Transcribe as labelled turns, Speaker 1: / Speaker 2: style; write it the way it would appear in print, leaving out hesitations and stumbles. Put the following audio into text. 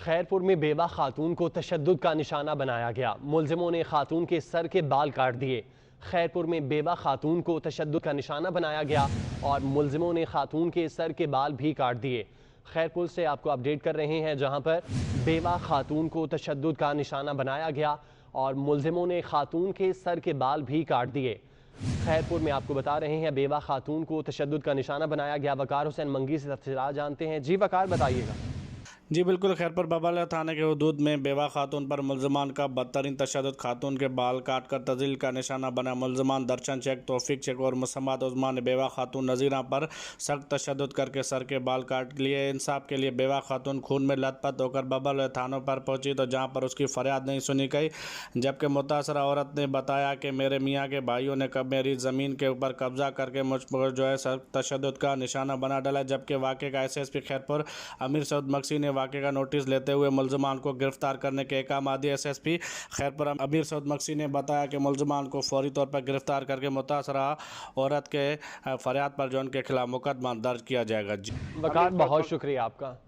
Speaker 1: खैरपुर में बेवा खातून को तशद्दुद का निशाना बनाया गया। मुलजिमों ने खातून के सर के बाल काट दिए। खैरपुर में बेवा खातून को तशद्दुद का निशाना बनाया गया और मुलजिमों ने खातून के सर के बाल भी काट दिए। खैरपुर से आपको अपडेट कर रहे हैं, जहां पर बेवा खातून को तशद्दुद का निशाना बनाया गया और मुलजिमों ने खातून के सर के बाल भी काट दिए। खैरपुर में आपको बता रहे हैं, बेवा खातून को तशद्दुद का निशाना बनाया गया। वकार हुसैन मंगी से तफसीलात जानते हैं। जी वकार, बताइएगा।
Speaker 2: जी बिल्कुल, खैरपुर बबालिया थाने के हदूद में बेवा खातून पर मुलजमान का बदतरीन तशद्दुद। खातून के बाल काट कर तज़लील का निशाना बना। मुलजमान दर्शन शेख, तौफीक शेख और मुसम्मत उस्मान ने बेवा खातून नज़ीरा पर सख्त तशद्दुद करके सर के बाल काट लिए। इंसाफ के लिए बेवा खातून खून में लथपथ होकर बबालिया थानों पर पहुंची, तो जहां पर उसकी फरियाद नहीं सुनी गई, जबकि मुतासरा औरत ने बताया कि मेरे मियाँ के भाइयों ने कब मेरी ज़मीन के ऊपर कब्जा करके मुझ पर जो है सख्त तशद्दुद का निशाना बना डाला। जबकि वाक़े का SSP खैरपुर अमीर सऊद मक्सी ने वाक़े का नोटिस लेते हुए मुलजमान को गिरफ्तार करने के अहकाम दिए। SSP खैरपुर अमीर सऊद मक्सी ने बताया कि मुलजमान को फौरी तौर पर गिरफ्तार करके मुतासरा औरत के फरियाद पर जो उनके खिलाफ मुकदमा दर्ज किया जाएगा।
Speaker 1: वकार, बहुत शुक्रिया आपका।